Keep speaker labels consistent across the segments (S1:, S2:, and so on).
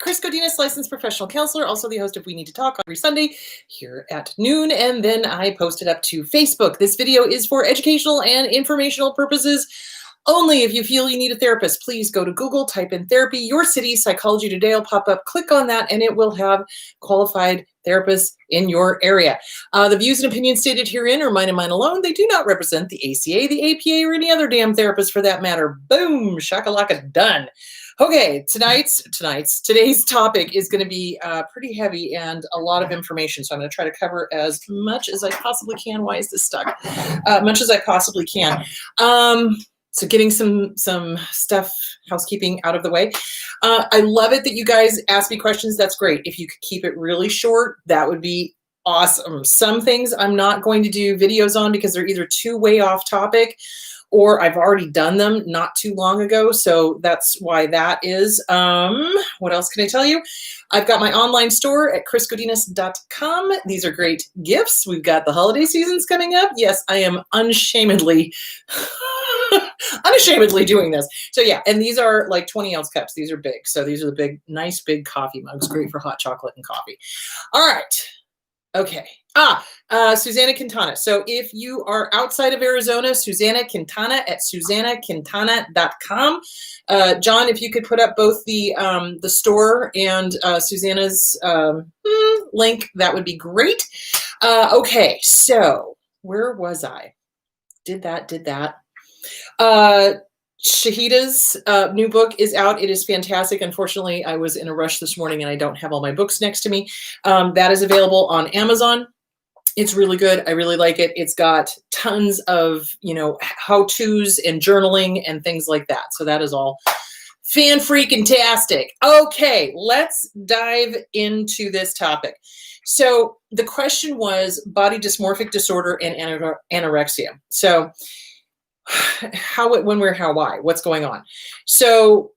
S1: Chris Godinez, licensed professional counselor, also the host of We Need to Talk every Sunday here at noon, and then I post it up to Facebook. This video is for educational and informational purposes only. If you feel you need a therapist, please go to Google, type in therapy, your city, Psychology Today will pop up, click on that, and it will have qualified therapists in your area. The views and opinions stated herein are mine and mine alone. They do not represent the ACA, the APA, or any other damn therapist for that matter. Boom, shakalaka, done. Okay, today's topic is going to be pretty heavy and a lot of information. So I'm going to try to cover as much as I possibly can. Why is this stuck? Much as I possibly can. So getting some stuff, housekeeping out of the way. I love it that you guys ask me questions. That's great. If you could keep it really short, that would be awesome. Some things I'm not going to do videos on because they're either too way off topic or I've already done them not too long ago. So that's why that is. What else can I tell you? I've got my online store at chrisgodinez.com. These are great gifts. We've got the holiday seasons coming up. Yes, I am unashamedly doing this. So yeah, and these are like 20-ounce cups. These are big. So these are the big, nice big coffee mugs. Great for hot chocolate and coffee. All right. Okay. Susanna Quintana. So if you are outside of Arizona, Susanna Quintana at SusannaQuintana.com. John, if you could put up both the store and Susanna's link, that would be great. Okay. So where was I? Did that. Shahida's new book is out. It is fantastic. Unfortunately, I was in a rush this morning and I don't have all my books next to me. That is available on Amazon. It's really good. I really like it. It's got tons of, how-tos and journaling and things like that. So that is all fan-freaking-tastic. Okay, let's dive into this topic. So the question was body dysmorphic disorder and anorexia. So how, when, where, how, why, what's going on? So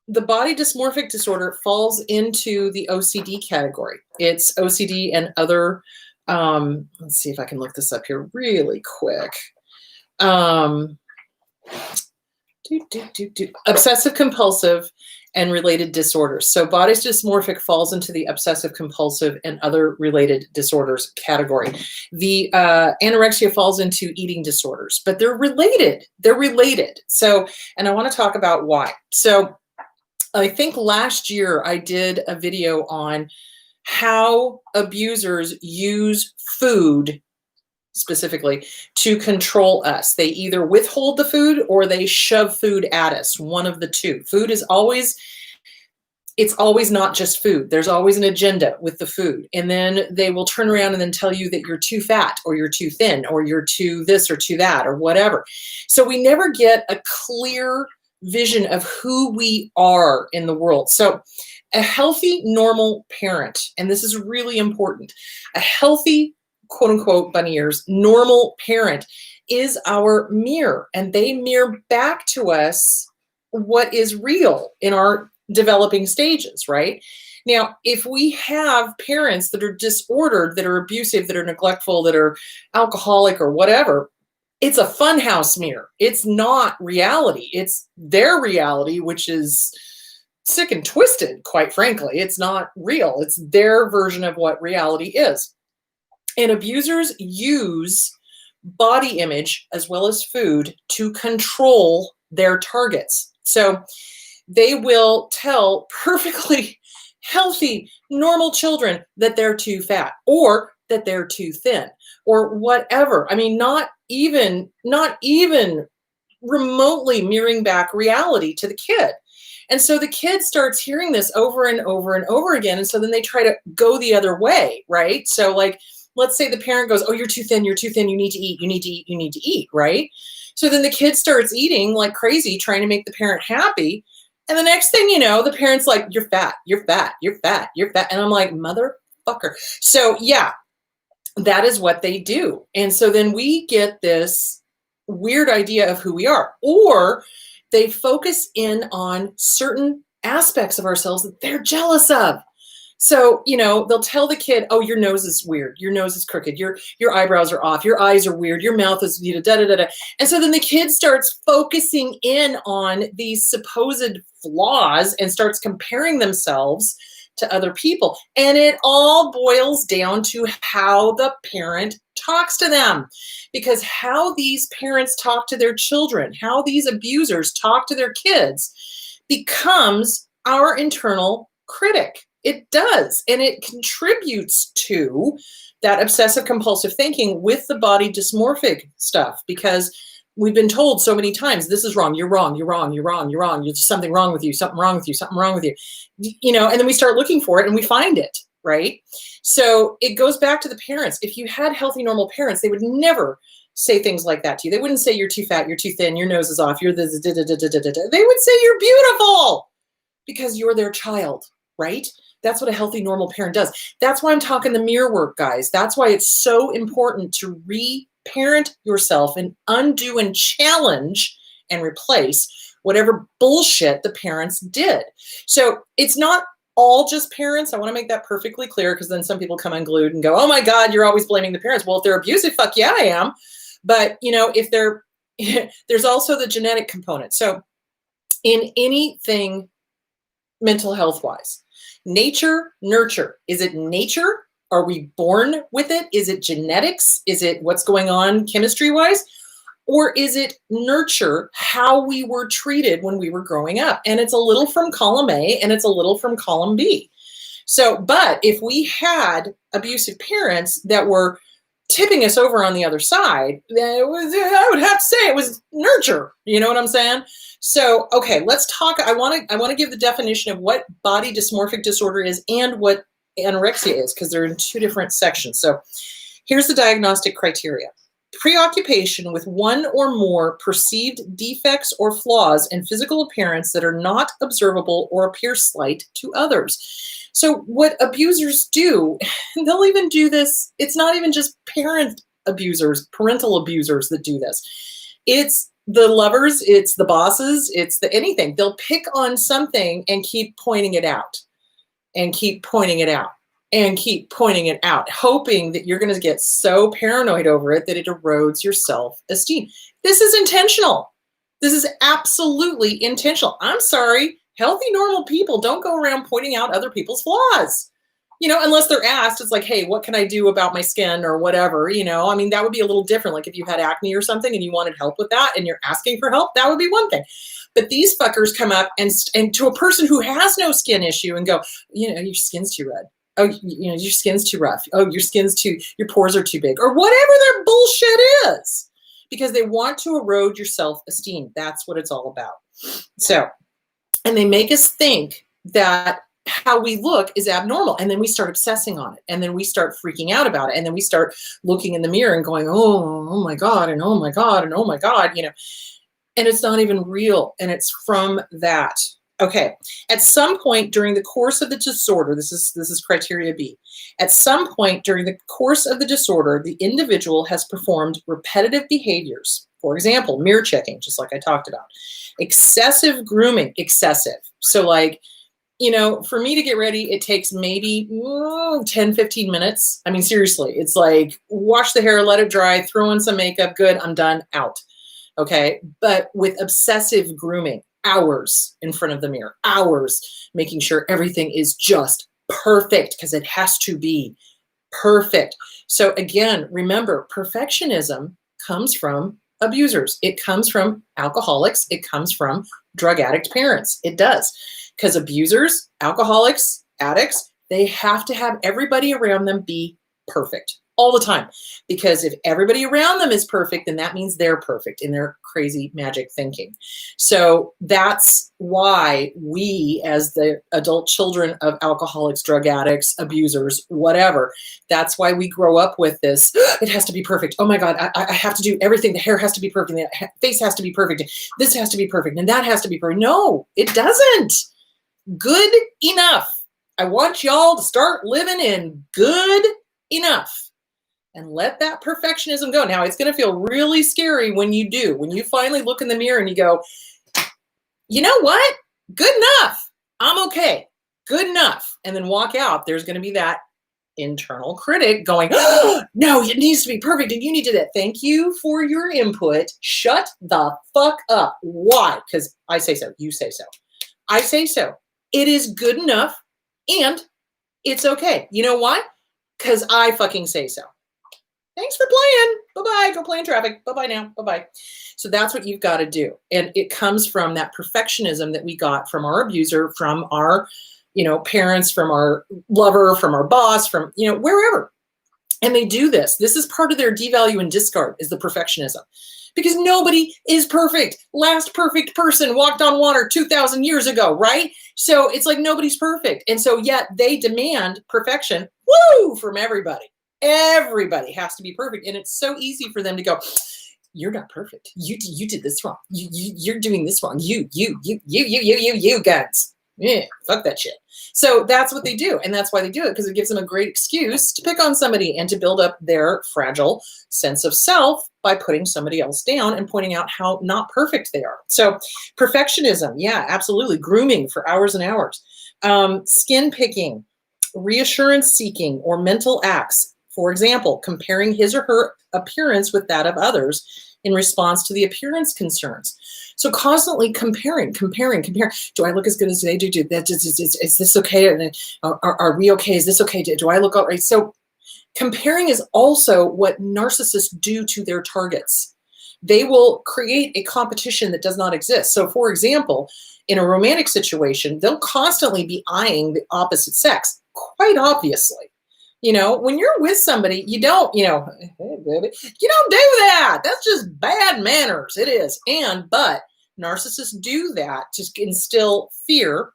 S1: the body dysmorphic disorder falls into the OCD category. It's OCD and other, let's see if I can look this up here really quick. Obsessive compulsive and related disorders. So body dysmorphic falls into the obsessive compulsive and other related disorders category. The anorexia falls into eating disorders, but they're related. So, and I want to talk about why. So I think last year I did a video on how abusers use food specifically to control us. They either withhold the food or they shove food at us, one of the two. Food is always, it's always not just food. There's always an agenda with the food. And then they will turn around and then tell you that you're too fat or you're too thin or you're too this or too that or whatever. So we never get a clear vision of who we are in the world. So a healthy, normal parent, and this is really important, a healthy, quote unquote, bunny ears, normal parent is our mirror, and they mirror back to us what is real in our developing stages, right? Now, if we have parents that are disordered, that are abusive, that are neglectful, that are alcoholic or whatever, it's a funhouse mirror. It's not reality. It's their reality, which is sick and twisted, quite frankly. It's not real. It's their version of what reality is. And abusers use body image as well as food to control their targets. So they will tell perfectly healthy, normal children that they're too fat or that they're too thin or whatever. I mean, not even remotely mirroring back reality to the kid. And so the kid starts hearing this over and over and over again. And so then they try to go the other way, right? So like, let's say the parent goes, oh, you're too thin, you need to eat, right? So then the kid starts eating like crazy, trying to make the parent happy. And the next thing you know, the parent's like, you're fat. And I'm like, motherfucker. So yeah, that is what they do. And so then we get this weird idea of who we are, or they focus in on certain aspects of ourselves that they're jealous of. So, they'll tell the kid, oh, your nose is weird. Your nose is crooked. Your eyebrows are off. Your eyes are weird. Your mouth is, da, da, da, da. And so then the kid starts focusing in on these supposed flaws and starts comparing themselves to other people. And it all boils down to how the parent talks to them. Because how these parents talk to their children, how these abusers talk to their kids becomes our internal critic. It does. And it contributes to that obsessive compulsive thinking with the body dysmorphic stuff, because we've been told so many times, this is wrong, you're wrong, you're wrong, you're wrong, you're wrong, there's something wrong with you, something wrong with you, something wrong with you, and then we start looking for it and we find it, right? So it goes back to the parents. If you had healthy, normal parents, they would never say things like that to you. They wouldn't say you're too fat, you're too thin, your nose is off, you're the da, da, da, da, da, da. They would say you're beautiful because you're their child, right? That's what a healthy, normal parent does. That's why I'm talking the mirror work, guys. That's why it's so important to reparent yourself and undo and challenge and replace whatever bullshit the parents did. So it's not all just parents. I want to make that perfectly clear, because then some people come unglued and go, oh my God, you're always blaming the parents. Well, if they're abusive, fuck yeah, I am. But, if they're, there's also the genetic component. So in anything mental health wise, nature, nurture. Is it nature? Are we born with it? Is it genetics? Is it what's going on chemistry wise? Or is it nurture, how we were treated when we were growing up? And it's a little from column A and it's a little from column B. So, but if we had abusive parents that were tipping us over on the other side, then I would have to say it was nurture. You know what I'm saying? So, okay, let's talk. I want to give the definition of what body dysmorphic disorder is and what anorexia is, because they're in two different sections. So here's the diagnostic criteria. Preoccupation with one or more perceived defects or flaws in physical appearance that are not observable or appear slight to others. So what abusers do, they'll even do this. It's not even just parental abusers that do this. It's the lovers, it's the bosses, it's the anything. They'll pick on something and keep pointing it out and keep pointing it out and keep pointing it out, hoping that you're going to get so paranoid over it that it erodes your self-esteem. This is intentional. This is absolutely intentional. I'm sorry. Healthy, normal people don't go around pointing out other people's flaws, unless they're asked. It's like, hey, what can I do about my skin or whatever? That would be a little different. Like if you had acne or something and you wanted help with that and you're asking for help, that would be one thing. But these fuckers come up and to a person who has no skin issue and go, your skin's too red. Oh, your skin's too rough. Oh, your pores are too big, or whatever their bullshit is, because they want to erode your self-esteem. That's what it's all about. So, and they make us think that how we look is abnormal. And then we start obsessing on it. And then we start freaking out about it. And then we start looking in the mirror and going, oh my God, and oh my God, and oh my God, and it's not even real. And it's from that. Okay. At some point during the course of the disorder, this is criteria B. At some point during the course of the disorder, the individual has performed repetitive behaviors. For example, mirror checking, just like I talked about. Excessive grooming, excessive. So like, for me to get ready, it takes maybe 10, 15 minutes. I mean, seriously, it's like wash the hair, let it dry, throw in some makeup, good, I'm done, out. Okay. But with obsessive grooming, hours in front of the mirror, hours making sure everything is just perfect, because it has to be perfect. So again, remember, perfectionism comes from abusers. It comes from alcoholics. It comes from drug addict parents. It does. Because abusers, alcoholics, addicts, they have to have everybody around them be perfect all the time. Because if everybody around them is perfect, then that means they're perfect in their crazy magic thinking. So that's why we, as the adult children of alcoholics, drug addicts, abusers, whatever, that's why we grow up with this. It has to be perfect. Oh my God, I have to do everything. The hair has to be perfect. The face has to be perfect. This has to be perfect. And that has to be perfect. No, it doesn't. Good enough. I want y'all to start living in good enough. And let that perfectionism go. Now, it's going to feel really scary when you do. When you finally look in the mirror and you go, you know what? Good enough. I'm okay. good enough, and then walk out, there's going to be that internal critic going, oh, no, it needs to be perfect and you need to do that. Thank you for your input. Shut the fuck up. Why? Because I say so. You say so. I say so. It is good enough and it's okay. You know why? Because I fucking say so. Thanks for playing. Bye-bye. Go play in traffic. Bye-bye now. Bye-bye. So that's what you've got to do. And it comes from that perfectionism that we got from our abuser, from our parents, from our lover, from our boss, from, wherever. And they do this. This is part of their devalue and discard, is the perfectionism. Because nobody is perfect. Last perfect person walked on water 2,000 years ago, right? So it's like nobody's perfect. And so yet they demand perfection, from everybody. Everybody has to be perfect. And it's so easy for them to go, you're not perfect. You did this wrong. You're doing this wrong. You guys. Yeah, fuck that shit. So that's what they do. And that's why they do it, because it gives them a great excuse to pick on somebody and to build up their fragile sense of self by putting somebody else down and pointing out how not perfect they are. So perfectionism, yeah, absolutely. Grooming for hours and hours. Skin picking, reassurance seeking, or mental acts. For example, comparing his or her appearance with that of others in response to the appearance concerns. So constantly comparing. Do I look as good as they do? Is this okay? Are we okay? Is this okay? Do I look all right? So comparing is also what narcissists do to their targets. They will create a competition that does not exist. So for example, in a romantic situation, they'll constantly be eyeing the opposite sex, quite obviously. When you're with somebody, you don't, hey, baby, you don't do that. That's just bad manners. It is. But narcissists do that to instill fear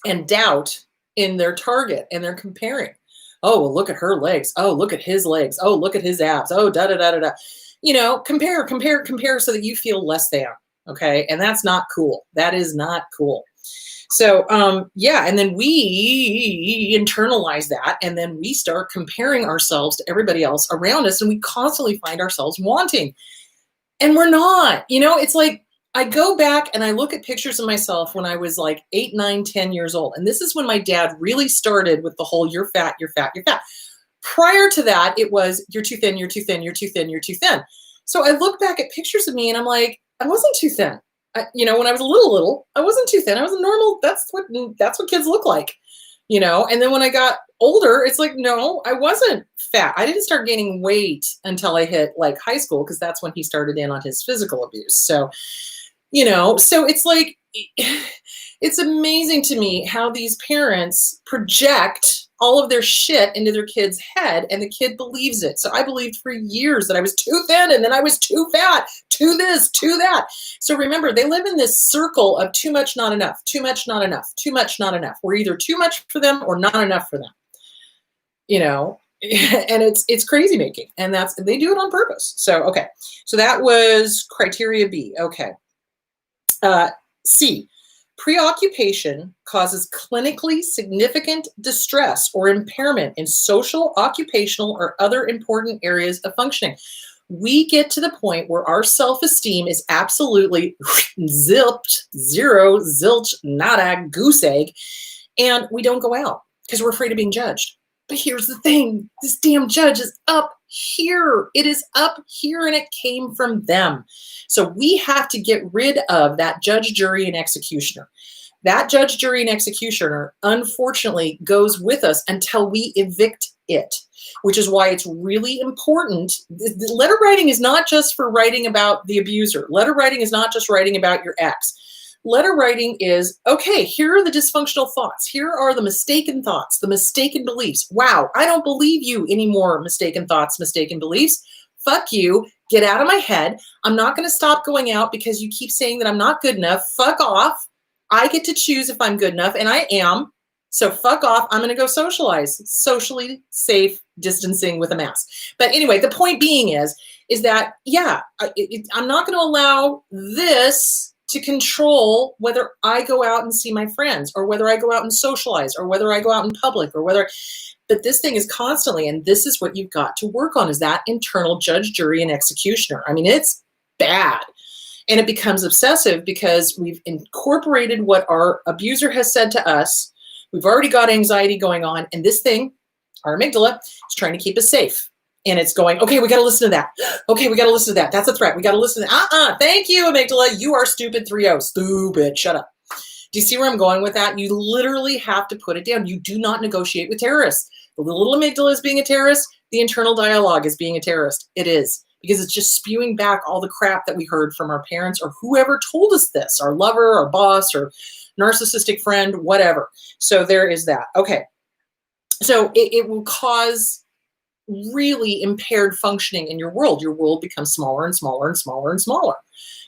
S1: and doubt in their target, and they're comparing. Oh, well, look at her legs. Oh, look at his legs. Oh, look at his abs. Oh, da-da-da-da-da. Compare so that you feel less than. Okay. And that's not cool. That is not cool. So, and then we internalize that, and then we start comparing ourselves to everybody else around us, and we constantly find ourselves wanting, and we're not. It's like I go back and I look at pictures of myself when I was like 8, 9, 10 years old. And this is when my dad really started with the whole, you're fat, you're fat, you're fat. Prior to that, it was, you're too thin, you're too thin, you're too thin, you're too thin. So I look back at pictures of me and I'm like, I wasn't too thin. When I was little, I wasn't too thin. I was normal. That's what kids look like, and then when I got older, it's like, no, I wasn't fat. I didn't start gaining weight until I hit like high school, because that's when he started in on his physical abuse. So, so it's like, it's amazing to me how these parents project all of their shit into their kid's head, and the kid believes it. So I believed for years that I was too thin, and then I was too fat, too this, too that. So remember, they live in this circle of too much, not enough, too much, not enough, too much, not enough. We're either too much for them or not enough for them, and it's crazy making, and they do it on purpose. So, okay. So that was criteria B. Okay. C. Preoccupation causes clinically significant distress or impairment in social, occupational, or other important areas of functioning. We get to the point where our self-esteem is absolutely zipped, zero, zilch, nada, goose egg, and we don't go out because we're afraid of being judged. But here's the thing, this damn judge is up here. It is up here, and it came from them. So we have to get rid of that judge, jury, and executioner. That judge, jury, and executioner, unfortunately, goes with us until we evict it, which is why it's really important. The letter writing is not just for writing about the abuser. Letter writing is not just writing about your ex. Letter writing is, okay, here are the dysfunctional thoughts. Here are the mistaken thoughts, the mistaken beliefs. Wow, I don't believe you anymore, mistaken thoughts, mistaken beliefs. Fuck you. Get out of my head. I'm not going to stop going out because you keep saying that I'm not good enough. Fuck off. I get to choose if I'm good enough, and I am. So fuck off. I'm going to go socialize. Socially safe distancing with a mask. But anyway, the point being is that, yeah, I'm not going to allow this to control whether I go out and see my friends, or whether I go out and socialize, or whether I go out in public, or whether, but this thing is constantly, and this is what you've got to work on, is that internal judge, jury, and executioner. I mean, it's bad. And it becomes obsessive because we've incorporated what our abuser has said to us. We've already got anxiety going on, and this thing, our amygdala, is trying to keep us safe. And it's going, okay, we got to listen to that. Okay, we got to listen to that. That's a threat. We got to listen to that. Thank you, amygdala. You are stupid 3-0. Stupid. Shut up. Do you see where I'm going with that? You literally have to put it down. You do not negotiate with terrorists. The little amygdala is being a terrorist. The internal dialogue is being a terrorist. It is. Because it's just spewing back all the crap that we heard from our parents or whoever told us this, our lover, our boss, or narcissistic friend, whatever. So there is that. Okay. So it will cause really impaired functioning in your world. Your world becomes smaller and smaller and smaller and smaller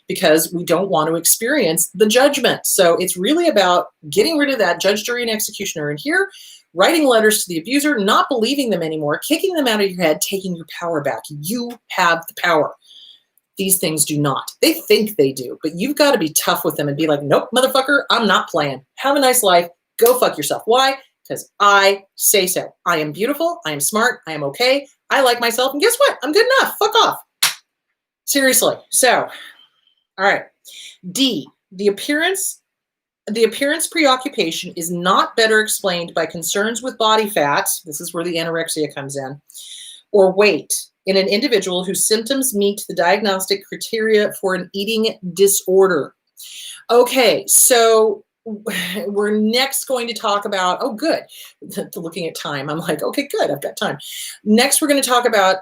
S1: because we don't want to experience the judgment. So it's really about getting rid of that judge, jury, and executioner in here, writing letters to the abuser, not believing them anymore, kicking them out of your head, taking your power back. You have the power. These things do not. They think they do, but you've got to be tough with them and be like, nope, motherfucker, I'm not playing. Have a nice life. Go fuck yourself. Why? Because I say so. I am beautiful. I am smart. I am okay. I like myself. And guess what? I'm good enough. Fuck off. Seriously. So, all right. D, the appearance preoccupation is not better explained by concerns with body fat. This is where the anorexia comes in, or weight in an individual whose symptoms meet the diagnostic criteria for an eating disorder. Okay, so we're next going to talk about, oh, good. Looking at time, I'm like, okay, good, I've got time. Next, we're going to talk about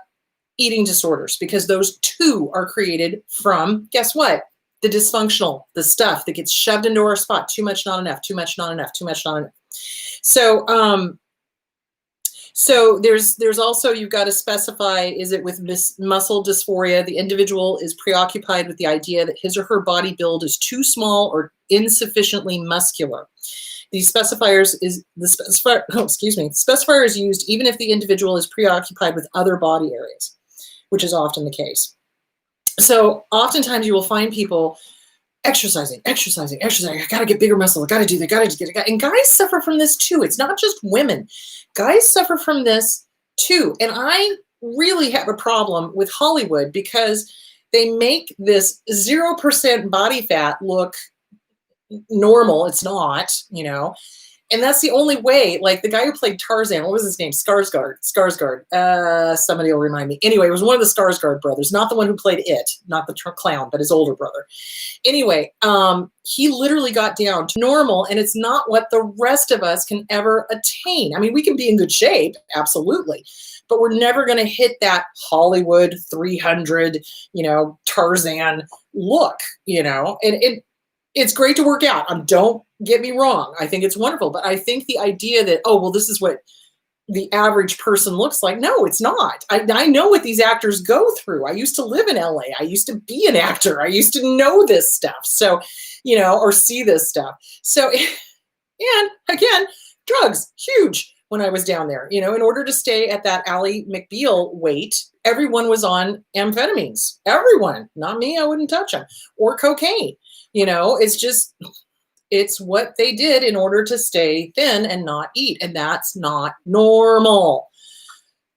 S1: eating disorders because those two are created from, guess what? The dysfunctional, the stuff that gets shoved into our spot. Too much, not enough, too much, not enough, too much, not enough. So there's also, you've got to specify, is it with this muscle dysphoria? The individual is preoccupied with the idea that his or her body build is too small or insufficiently muscular. These specifiers specifier is used even if the individual is preoccupied with other body areas, which is often the case. So oftentimes you will find people exercising. I got to get bigger muscle. I got to do that. And guys suffer from this too. It's not just women. Guys suffer from this too. And I really have a problem with Hollywood because they make this 0% body fat look normal. It's not, and that's the only way. Like the guy who played Tarzan, what was his name? Skarsgård. Somebody will remind me. Anyway, it was one of the Skarsgård brothers, not the one who played It, not the clown, but his older brother. Anyway, he literally got down to normal, and it's not what the rest of us can ever attain. I mean, we can be in good shape, absolutely, but we're never going to hit that Hollywood 300, Tarzan look, and it's great to work out. Don't get me wrong. I think it's wonderful. But I think the idea that, oh, well, this is what the average person looks like. No, it's not. I know what these actors go through. I used to live in LA. I used to be an actor. I used to know this stuff. So, or see this stuff. So, and again, drugs, huge when I was down there. In order to stay at that Ally McBeal weight, everyone was on amphetamines. Everyone. Not me. I wouldn't touch them. Or cocaine. It's what they did in order to stay thin and not eat. And that's not normal.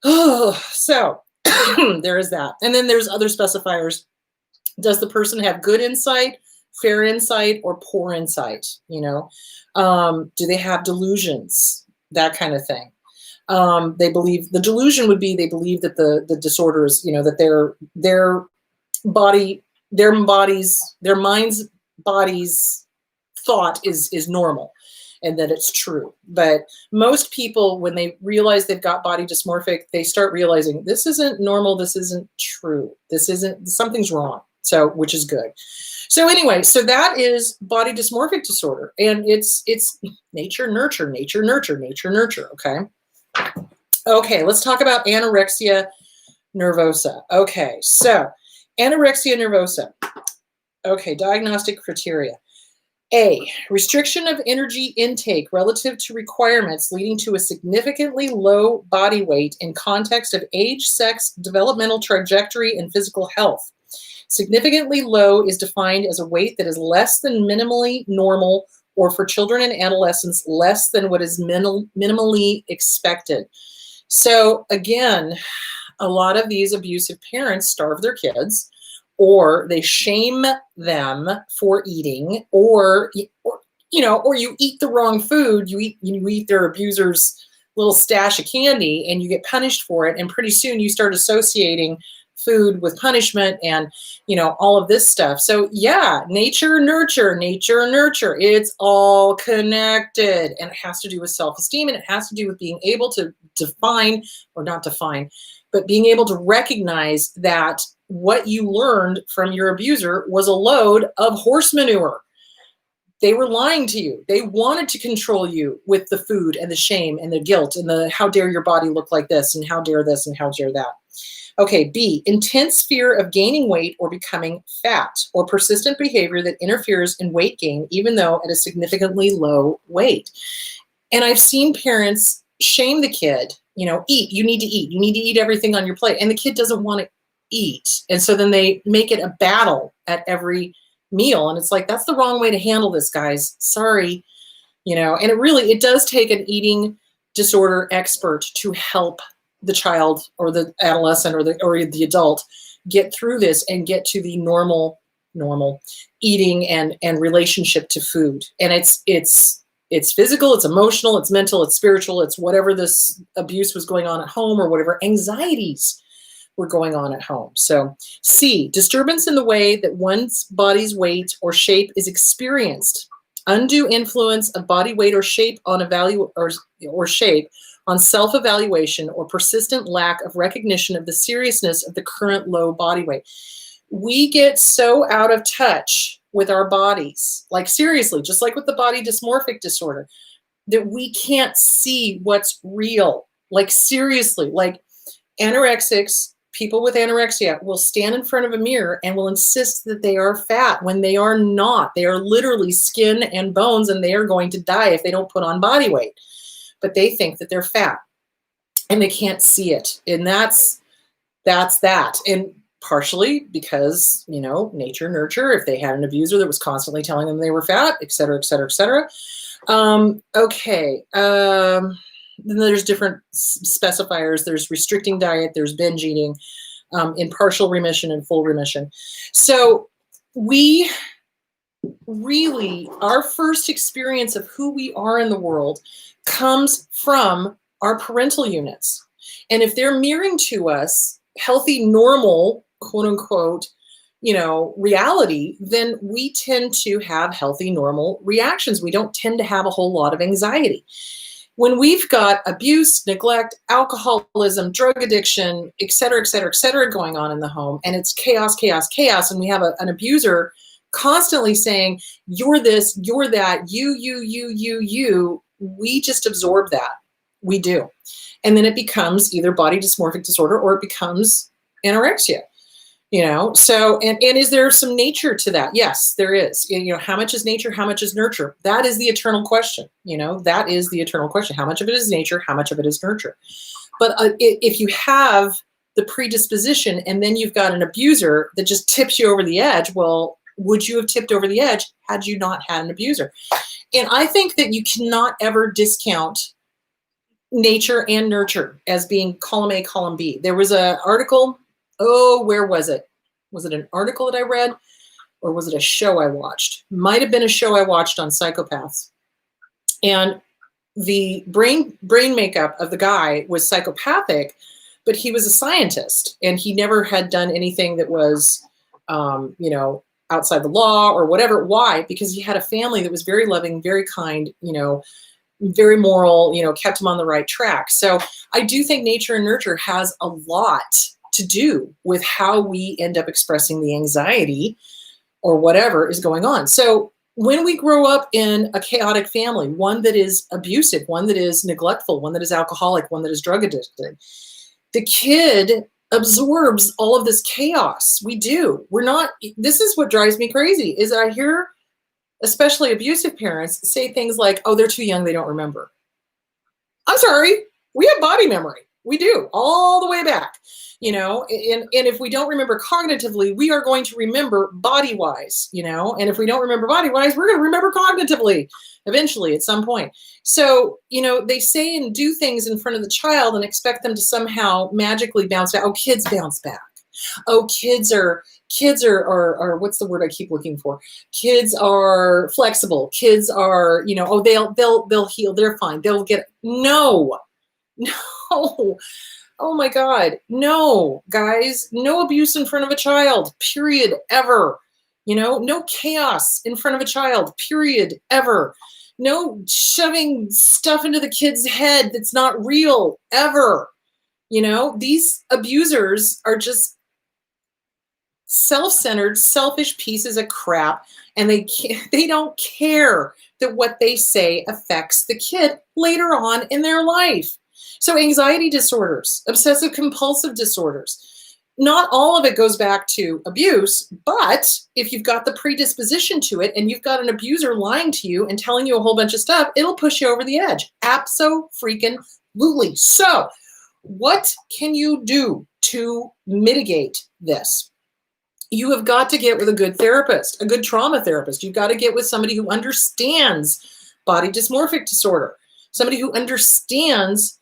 S1: So there is that. And then there's other specifiers. Does the person have good insight, fair insight, or poor insight? Do they have delusions? That kind of thing. They believe, the delusion would be, they believe that the disorder is, that their mind's body's thought is normal and that it's true. But most people, when they realize they've got body dysmorphic, they start realizing this isn't normal, this isn't true, something's wrong. So, which is good. So anyway, so that is body dysmorphic disorder, and it's nature, nurture, okay? Okay, let's talk about anorexia nervosa. Okay, so anorexia nervosa. Okay, diagnostic criteria. A, restriction of energy intake relative to requirements leading to a significantly low body weight in context of age, sex, developmental trajectory, and physical health. Significantly low is defined as a weight that is less than minimally normal, or for children and adolescents, less than what is minimally expected. So again, a lot of these abusive parents starve their kids, or they shame them for eating, or or you eat the wrong food, you eat their abuser's little stash of candy and you get punished for it. And pretty soon you start associating food with punishment and, all of this stuff. So yeah, nature, nurture, it's all connected, and it has to do with self-esteem, and it has to do with being able to define, or not define, but being able to recognize that what you learned from your abuser was a load of horse manure. They were lying to you. They wanted to control you with the food and the shame and the guilt and the how dare your body look like this and how dare this and how dare that. Okay, B, intense fear of gaining weight or becoming fat, or persistent behavior that interferes in weight gain even though at a significantly low weight. And I've seen parents shame the kid, eat, you need to eat everything on your plate. And the kid doesn't want to eat. And so then they make it a battle at every meal. And it's like, that's the wrong way to handle this, guys. Sorry. And it does take an eating disorder expert to help the child or the adolescent or the adult get through this and get to the normal eating and relationship to food. And it's physical, it's emotional, it's mental, it's spiritual, it's whatever this abuse was going on at home or whatever anxieties were going on at home. So C, disturbance in the way that one's body's weight or shape is experienced. Undue influence of body weight or shape on shape on self-evaluation, or persistent lack of recognition of the seriousness of the current low body weight. We get so out of touch with our bodies, like seriously, just like with the body dysmorphic disorder, that we can't see what's real. Like seriously, like anorexics, people with anorexia will stand in front of a mirror and will insist that they are fat when they are not. They are literally skin and bones, and they are going to die if they don't put on body weight. But they think that they're fat and they can't see it. And that's that. And partially because, nature, nurture, if they had an abuser that was constantly telling them they were fat, et cetera, et cetera, et cetera. Okay. Then there's different specifiers. There's restricting diet, there's binge eating, in partial remission and full remission. So we really, our first experience of who we are in the world comes from our parental units. And if they're mirroring to us healthy, normal, quote unquote, reality, then we tend to have healthy, normal reactions. We don't tend to have a whole lot of anxiety. When we've got abuse, neglect, alcoholism, drug addiction, et cetera, going on in the home, and it's chaos, and we have an abuser constantly saying, you're this, you're that, you, we just absorb that. We do. And then it becomes either body dysmorphic disorder or it becomes anorexia. So, and is there some nature to that? Yes, there is. How much is nature? How much is nurture? That is the eternal question. That is the eternal question. How much of it is nature? How much of it is nurture? But if you have the predisposition and then you've got an abuser that just tips you over the edge, well, would you have tipped over the edge had you not had an abuser? And I think that you cannot ever discount nature and nurture as being column A, column B. There was an article. Oh, where was it? Was it an article that I read, or was it a show I watched? Might have been a show I watched on psychopaths. And the brain makeup of the guy was psychopathic, but he was a scientist, and he never had done anything that was, outside the law or whatever. Why? Because he had a family that was very loving, very kind, very moral, kept him on the right track. So I do think nature and nurture has a lot to do with how we end up expressing the anxiety or whatever is going on. So when we grow up in a chaotic family, one that is abusive, one that is neglectful, one that is alcoholic, one that is drug addicted, the kid absorbs all of this chaos. We do. This is what drives me crazy, is that I hear, especially abusive parents, say things like, oh, they're too young, they don't remember. I'm sorry, we have body memory. We do, all the way back, and if we don't remember cognitively, we are going to remember body-wise, and if we don't remember body-wise, we're going to remember cognitively eventually at some point. So, they say and do things in front of the child and expect them to somehow magically bounce back. Oh, kids bounce back. Oh, kids are Kids are what's the word I keep looking for? Kids are flexible. Kids are, oh, they'll heal. They're fine. They'll get, no, no. Oh my God. No, guys, no abuse in front of a child, period, ever. No chaos in front of a child, period, ever. No shoving stuff into the kid's head that's not real, ever. These abusers are just self-centered, selfish pieces of crap, and they don't care that what they say affects the kid later on in their life. So anxiety disorders, obsessive compulsive disorders, not all of it goes back to abuse, but if you've got the predisposition to it and you've got an abuser lying to you and telling you a whole bunch of stuff, it'll push you over the edge. Abso-freaking-lutely. So what can you do to mitigate this? You have got to get with a good therapist, a good trauma therapist. You've got to get with somebody who understands body dysmorphic disorder, somebody who understands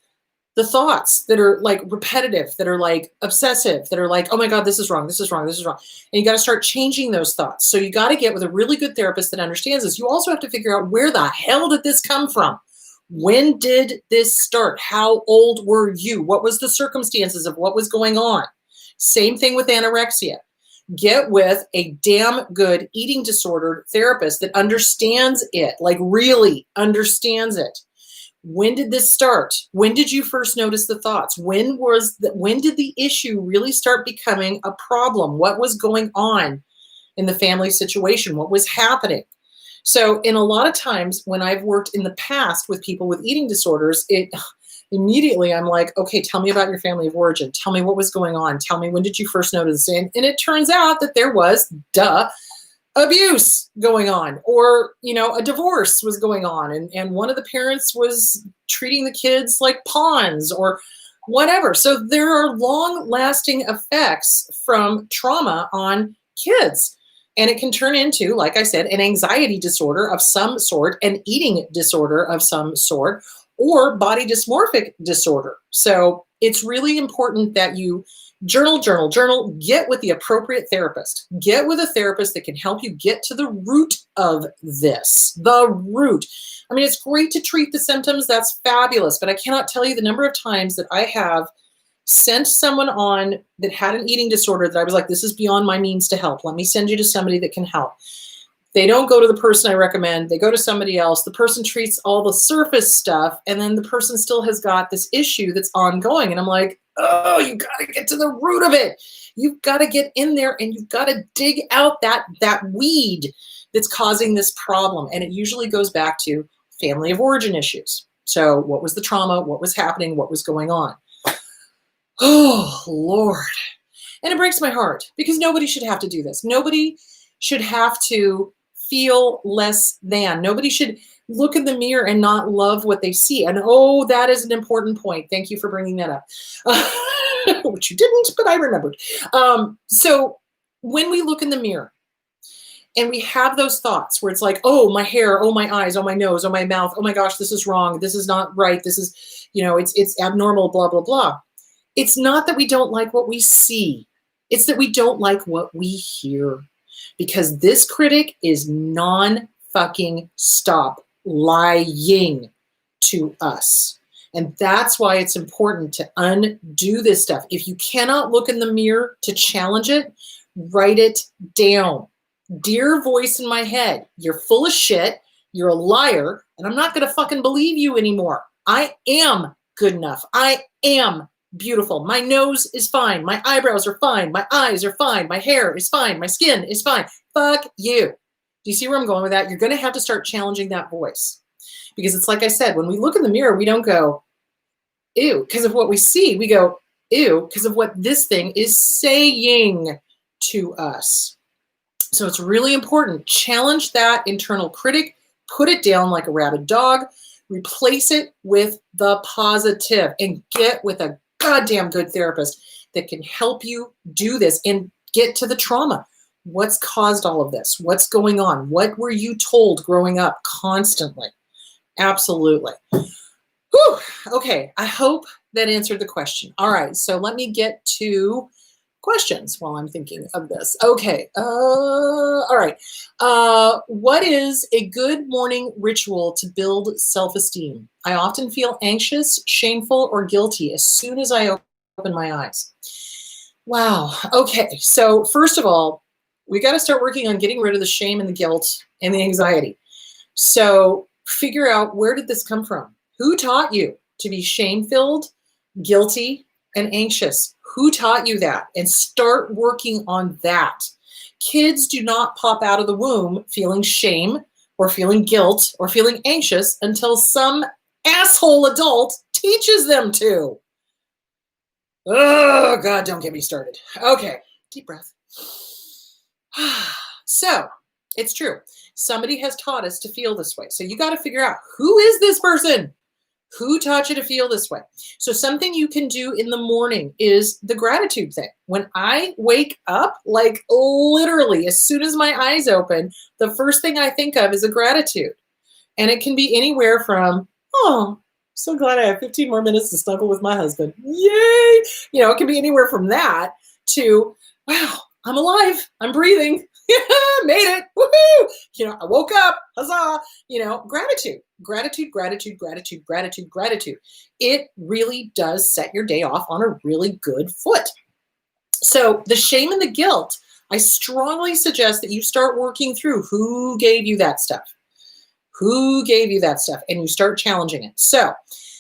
S1: the thoughts that are like repetitive, that are like obsessive, that are like, oh my God, this is wrong, this is wrong, this is wrong. And you got to start changing those thoughts. So you got to get with a really good therapist that understands this. You also have to figure out, where the hell did this come from? When did this start? How old were you? What was the circumstances of what was going on? Same thing with anorexia. Get with a damn good eating disorder therapist that understands it, like really understands it. When did this start? When did you first notice the thoughts? When did the issue really start becoming a problem? What was going on in the family situation? What was happening? So in a lot of times when I've worked in the past with people with eating disorders, immediately I'm like, okay, tell me about your family of origin. Tell me what was going on. Tell me, when did you first notice? And it turns out that there was, abuse going on, or, a divorce was going on. And one of the parents was treating the kids like pawns or whatever. So there are long lasting effects from trauma on kids. And it can turn into, like I said, an anxiety disorder of some sort, an eating disorder of some sort, or body dysmorphic disorder. So it's really important that you journal, get with the appropriate therapist. Get with a therapist that can help you get to the root of this, the root. I mean, it's great to treat the symptoms. That's fabulous. But I cannot tell you the number of times that I have sent someone on that had an eating disorder that I was like, this is beyond my means to help. Let me send you to somebody that can help. They don't go to the person I recommend. They go to somebody else. The person treats all the surface stuff, and then the person still has got this issue that's ongoing. And I'm like, oh, you got to get to the root of it. You've got to get in there and you've got to dig out that weed that's causing this problem. And it usually goes back to family of origin issues. So what was the trauma? What was happening? What was going on? Oh, Lord. And it breaks my heart, because nobody should have to do this. Nobody should have to feel less than. Nobody should look in the mirror and not love what they see. And oh, that is an important point. Thank you for bringing that up, which you didn't, but I remembered. So when we look in the mirror and we have those thoughts where it's like, oh, my hair, oh, my eyes, oh, my nose, oh, my mouth, oh my gosh, this is wrong, this is not right, this is, it's abnormal, blah, blah, blah. It's not that we don't like what we see. It's that we don't like what we hear. Because this critic is non-fucking stop lying to us. And that's why it's important to undo this stuff. If you cannot look in the mirror to challenge it, write it down. Dear voice in my head, you're full of shit, you're a liar, and I'm not going to fucking believe you anymore. I am good enough. I am beautiful. My nose is fine. My eyebrows are fine. My eyes are fine. My hair is fine. My skin is fine. Fuck you. Do you see where I'm going with that? You're going to have to start challenging that voice. Because it's like I said, when we look in the mirror, we don't go, ew, because of what we see. We go, ew, because of what this thing is saying to us. So it's really important. Challenge that internal critic. Put it down like a rabid dog. Replace it with the positive, and get with a goddamn good therapist that can help you do this and get to the trauma. What's caused all of this? What's going on? What were you told growing up constantly? Absolutely. Whew. Okay, I hope that answered the question. All right, so let me get to questions while I'm thinking of this. Okay. All right. What is a good morning ritual to build self-esteem? I often feel anxious, shameful, or guilty as soon as I open my eyes. Wow. Okay. So first of all, we got to start working on getting rid of the shame and the guilt and the anxiety. So figure out, where did this come from? Who taught you to be shame-filled, guilty, and anxious? Who taught you that? And start working on that. Kids do not pop out of the womb feeling shame or feeling guilt or feeling anxious until some asshole adult teaches them to. Oh, God, don't get me started. Okay, deep breath. So, it's true. Somebody has taught us to feel this way. So you got to figure out, who is this person? Who taught you to feel this way? So something you can do in the morning is the gratitude thing. When I wake up, like literally as soon as my eyes open, the first thing I think of is a gratitude. And it can be anywhere from, oh, so glad I have 15 more minutes to snuggle with my husband. Yay! You know, it can be anywhere from that to, wow, I'm alive. I'm breathing. Made it. Woohoo! You know, I woke up. Huzzah! You know, gratitude, gratitude, gratitude, gratitude, gratitude, gratitude. It really does set your day off on a really good foot. So the shame and the guilt, I strongly suggest that you start working through who gave you that stuff. Who gave you that stuff? And you start challenging it. So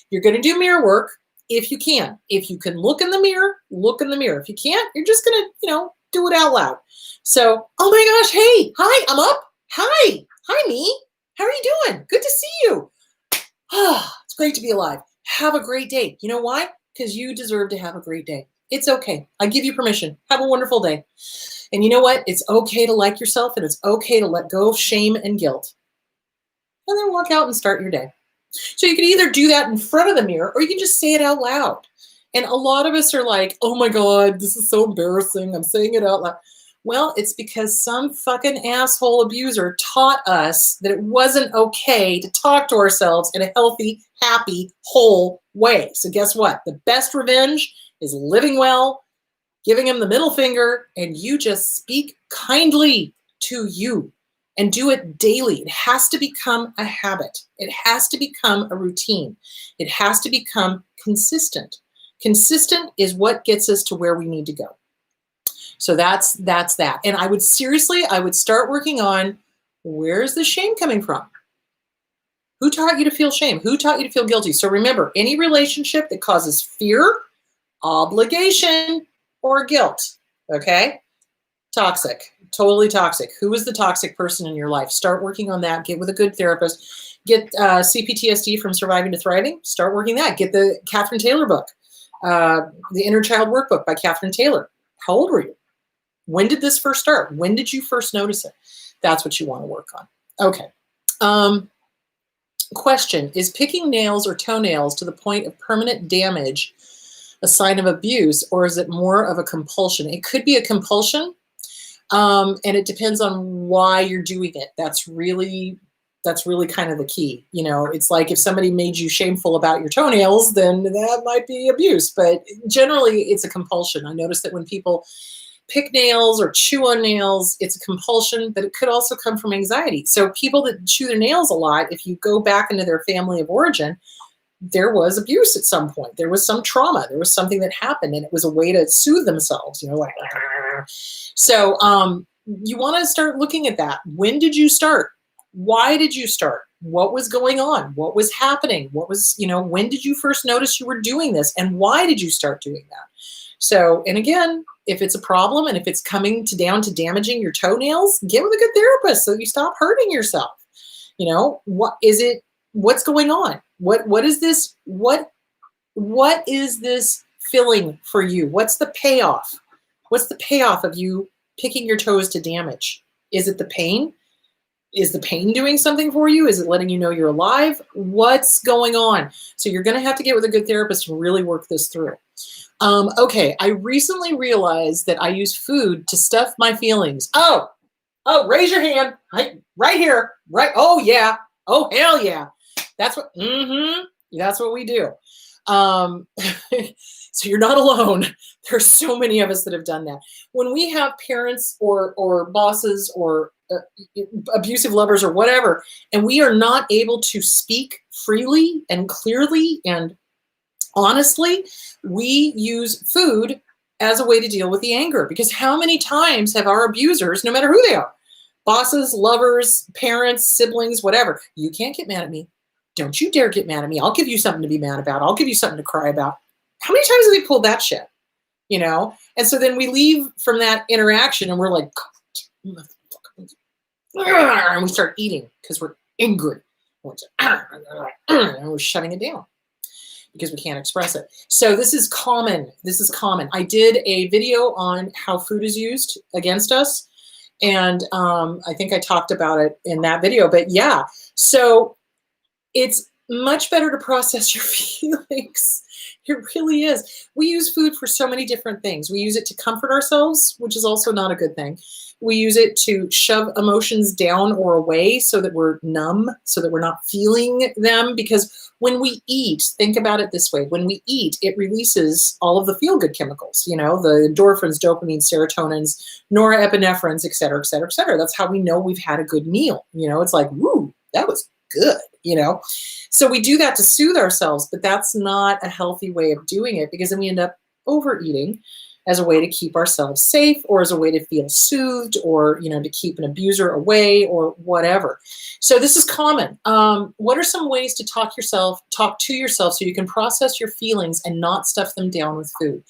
S1: you're going to do mirror work if you can. If you can look in the mirror, look in the mirror. If you can't, you're just going to, you know, do it out loud. So, oh my gosh, hey, hi, I'm up. Hi, me. How are you doing? Good to see you. It's great to be alive. Have a great day. You know why? Because you deserve to have a great day. It's okay. I give you permission. Have a wonderful day. And you know what? It's okay to like yourself, and it's okay to let go of shame and guilt. And then walk out and start your day. So you can either do that in front of the mirror, or you can just say it out loud. And a lot of us are like, oh my God, this is so embarrassing. I'm saying it out loud. Well, it's because some fucking asshole abuser taught us that it wasn't okay to talk to ourselves in a healthy, happy, whole way. So guess what? The best revenge is living well, giving him the middle finger, and you just speak kindly to you and do it daily. It has to become a habit. It has to become a routine. It has to become consistent. Consistent is what gets us to where we need to go. So that's that. And I would start working on, where's the shame coming from? Who taught you to feel shame? Who taught you to feel guilty? So remember, any relationship that causes fear, obligation, or guilt, okay? Toxic, totally toxic. Who is the toxic person in your life? Start working on that. Get with a good therapist. Get CPTSD from Surviving to Thriving. Start working that. Get the Catherine Taylor book, the Inner Child Workbook by Catherine Taylor. How old were you? When did this first start? When did you first notice it? That's what you want to work on. Okay. Question, is picking nails or toenails to the point of permanent damage a sign of abuse, or is it more of a compulsion? It could be a compulsion, and it depends on why you're doing it. That's really kind of the key. You know, it's like if somebody made you shameful about your toenails, then that might be abuse, but generally it's a compulsion. I notice that when people pick nails or chew on nails, it's a compulsion, but it could also come from anxiety. So people that chew their nails a lot, if you go back into their family of origin, there was abuse at some point. There was some trauma. There was something that happened, and it was a way to soothe themselves, you know, like, so you want to start looking at that. When did you start? Why did you start? What was going on? What was happening? What was, you know, when did you first notice you were doing this, and why did you start doing that? So, and again, if it's a problem and if it's coming down to damaging your toenails, get with a good therapist so you stop hurting yourself. You know, what is it? What's going on? What is this? What is this filling for you? What's the payoff? What's the payoff of you picking your toes to damage? Is it the pain? Is the pain doing something for you? Is it letting you know you're alive? What's going on? So you're going to have to get with a good therapist and really work this through. Okay, I recently realized that I use food to stuff my feelings. Oh, raise your hand. Right here. Right. Oh, yeah. Oh, hell yeah. That's what we do. So you're not alone. There's so many of us that have done that. When we have parents or bosses or abusive lovers or whatever, and we are not able to speak freely and clearly and honestly, we use food as a way to deal with the anger. Because how many times have our abusers, no matter who they are, bosses, lovers, parents, siblings, whatever, you can't get mad at me. Don't you dare get mad at me. I'll give you something to be mad about. I'll give you something to cry about. How many times have they pulled that shit? You know? And so then we leave from that interaction and we're like, and we start eating because we're angry. And we're shutting it down because we can't express it. So this is common. This is common. I did a video on how food is used against us. And I think I talked about it in that video. But yeah, so it's much better to process your feelings. It really is. We use food for so many different things. We use it to comfort ourselves, which is also not a good thing. We use it to shove emotions down or away so that we're numb, so that we're not feeling them. Because when we eat, think about it this way. When we eat, it releases all of the feel-good chemicals, you know, the endorphins, dopamine, serotonins, norepinephrines, et cetera, et cetera, et cetera. That's how we know we've had a good meal. You know, it's like, woo, that was good, you know? So we do that to soothe ourselves, but that's not a healthy way of doing it, because then we end up overeating as a way to keep ourselves safe, or as a way to feel soothed, or, you know, to keep an abuser away, or whatever. So this is common. What are some ways to talk to yourself so you can process your feelings and not stuff them down with food?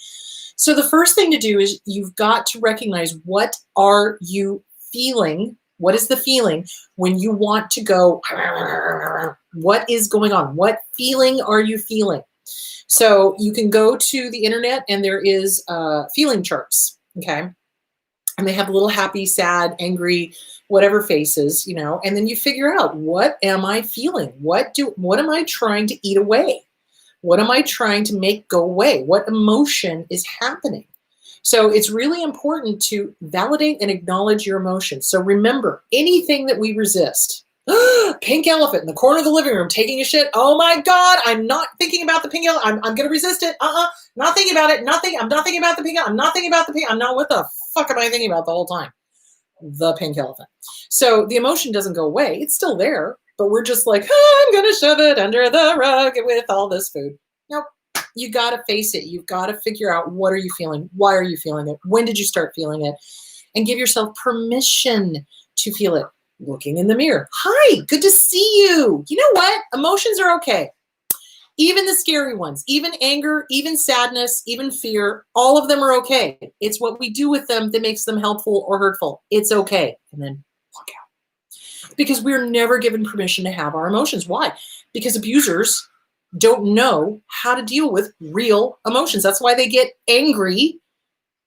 S1: So the first thing to do is you've got to recognize, what are you feeling? What is the feeling when you want to go, what is going on? What feeling are you feeling? So you can go to the internet and there is feeling charts, okay? And they have little happy, sad, angry, whatever faces, you know, and then you figure out, what am I feeling? What am I trying to eat away? What am I trying to make go away? What emotion is happening? So it's really important to validate and acknowledge your emotions. So remember, anything that we resist, pink elephant in the corner of the living room taking a shit. Oh my God, I'm not thinking about the pink elephant. I'm going to resist it. Not thinking about it. I'm not thinking about the pink. I'm not thinking about the pink. I'm not, what the fuck am I thinking about the whole time? The pink elephant. So the emotion doesn't go away. It's still there, but we're just like, I'm going to shove it under the rug with all this food. Nope. You got to face it. You've got to figure out, what are you feeling? Why are you feeling it? When did you start feeling it? And give yourself permission to feel it. Looking in the mirror. Hi, good to see you. You know what? Emotions are okay. Even the scary ones, even anger, even sadness, even fear, all of them are okay. It's what we do with them that makes them helpful or hurtful. It's okay. And then walk out. Because we're never given permission to have our emotions. Why? Because abusers don't know how to deal with real emotions. That's why they get angry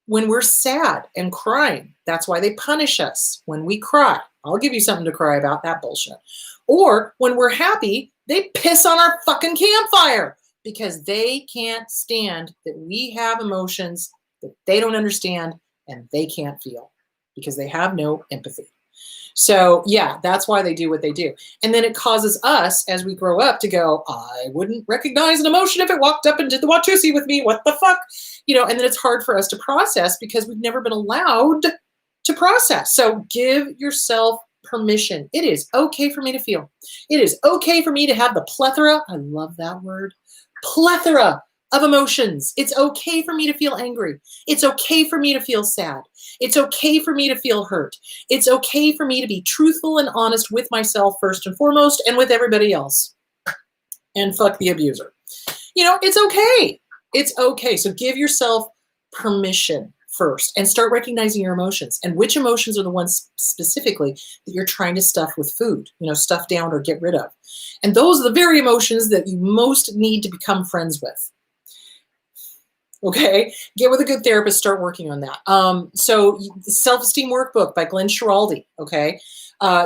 S1: when we're sad and crying. That's why they punish us when we cry. I'll give you something to cry about, that bullshit. Or when we're happy, they piss on our fucking campfire because they can't stand that we have emotions that they don't understand and they can't feel because they have no empathy. So yeah, that's why they do what they do. And then it causes us, as we grow up, to go, I wouldn't recognize an emotion if it walked up and did the Watusi with me. What the fuck? You know, and then it's hard for us to process because we've never been allowed to process. So give yourself permission. It is okay for me to feel. It is okay for me to have the plethora, I love that word, plethora of emotions. It's okay for me to feel angry. It's okay for me to feel sad. It's okay for me to feel hurt. It's okay for me to be truthful and honest with myself first and foremost, and with everybody else. And fuck the abuser. You know, it's okay. It's okay. So give yourself permission first and start recognizing your emotions, and which emotions are the ones specifically that you're trying to stuff with food, you know, stuff down or get rid of. And those are the very emotions that you most need to become friends with. Okay, get with a good therapist, start working on that. So the Self-Esteem Workbook by Glenn Schiraldi, okay?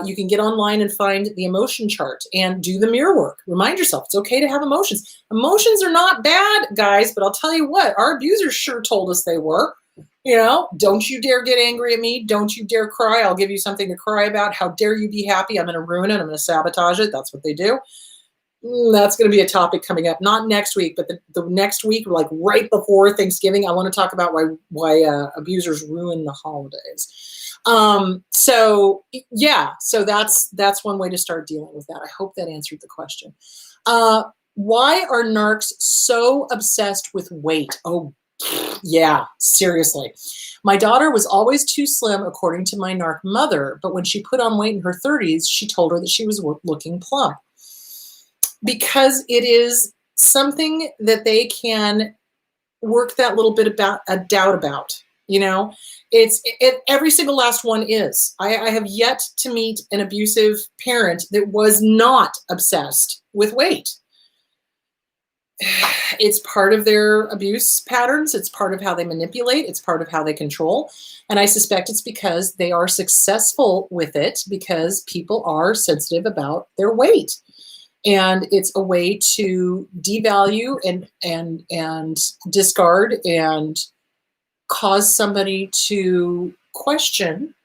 S1: You can get online and find the emotion chart and do the mirror work. Remind yourself it's okay to have emotions. Emotions are not bad, guys, but I'll tell you what, our abusers sure told us they were. You know, don't you dare get angry at me. Don't you dare cry. I'll give you something to cry about. How dare you be happy? I'm going to ruin it. I'm going to sabotage it. That's what they do. that's going to be a topic coming up, not next week, but the next week, like right before Thanksgiving. I want to talk about why abusers ruin the holidays. So yeah, so that's one way to start dealing with that. I hope that answered the question. Why are narcs so obsessed with weight? Oh, yeah, seriously. My daughter was always too slim, according to my narc mother, but when she put on weight in her 30s, she told her that she was looking plump. Because it is something that they can work that little bit about a doubt about, you know, every single last one is. I have yet to meet an abusive parent that was not obsessed with weight. It's part of their abuse patterns. It's part of how they manipulate. It's part of how they control. And I suspect it's because they are successful with it, because people are sensitive about their weight. And it's a way to devalue and discard and cause somebody to question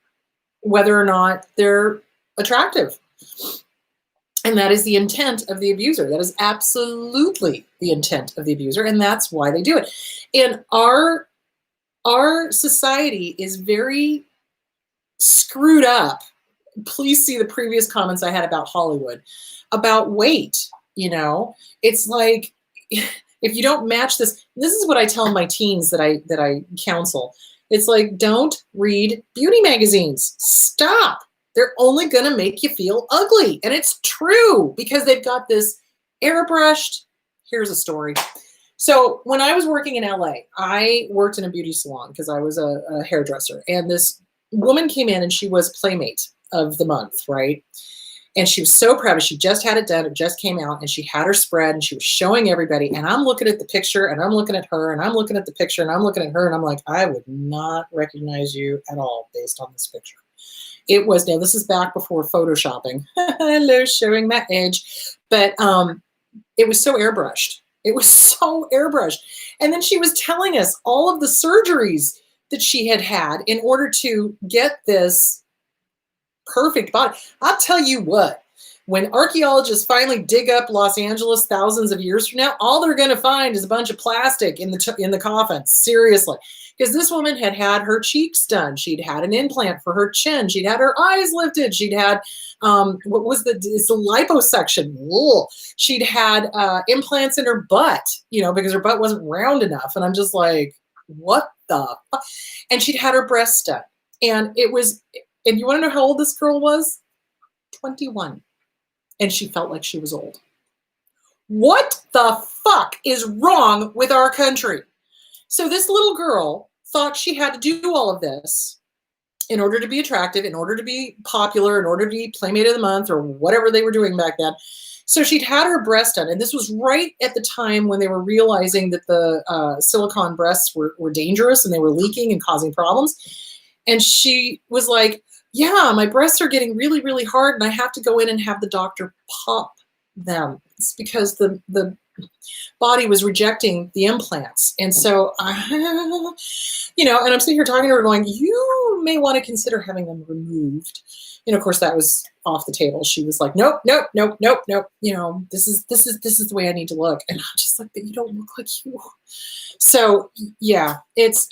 S1: whether or not they're attractive. And that is the intent of the abuser. That is absolutely the intent of the abuser, and that's why they do it. And our society is very screwed up. Please see the previous comments I had about Hollywood, about weight. You know, it's like, if you don't match this is what I tell my teens that I counsel. It's like, don't read beauty magazines. Stop. They're only going to make you feel ugly. And it's true, because they've got this airbrushed. Here's a story. So when I was working in LA, I worked in a beauty salon because I was a hairdresser. And this woman came in and she was Playmate of the month, right? And she was so proud. She just had it done. It just came out, and she had her spread, and she was showing everybody. And I'm looking at the picture, and I'm looking at her, and I'm looking at the picture, and I'm looking at her, and I'm like, I would not recognize you at all based on this picture. It was, now this is back before photoshopping. Hello, showing my age. But it was so airbrushed. It was so airbrushed. And then she was telling us all of the surgeries that she had had in order to get this perfect body. I'll tell you what, when archaeologists finally dig up Los Angeles thousands of years from now, all they're going to find is a bunch of plastic in the coffin. Seriously. Because this woman had had her cheeks done. She'd had an implant for her chin. She'd had her eyes lifted. She'd had, it's the liposuction. Ugh. She'd had implants in her butt, you know, because her butt wasn't round enough. And I'm just like, what the fuck? And she'd had her breasts done. And it was, and you want to know how old this girl was? 21. And she felt like she was old. What the fuck is wrong with our country? So this little girl thought she had to do all of this in order to be attractive, in order to be popular, in order to be Playmate of the Month, or whatever they were doing back then. So she'd had her breast done. And this was right at the time when they were realizing that the silicone breasts were dangerous, and they were leaking and causing problems. And she was like, yeah, my breasts are getting really, really hard, and I have to go in and have the doctor pop them. It's because the body was rejecting the implants. And so, you know, and I'm sitting here talking to her going, you may want to consider having them removed. And of course that was off the table. She was like, nope, nope, nope, nope, nope. You know, this is the way I need to look. And I'm just like, but you don't look like you. So yeah, it's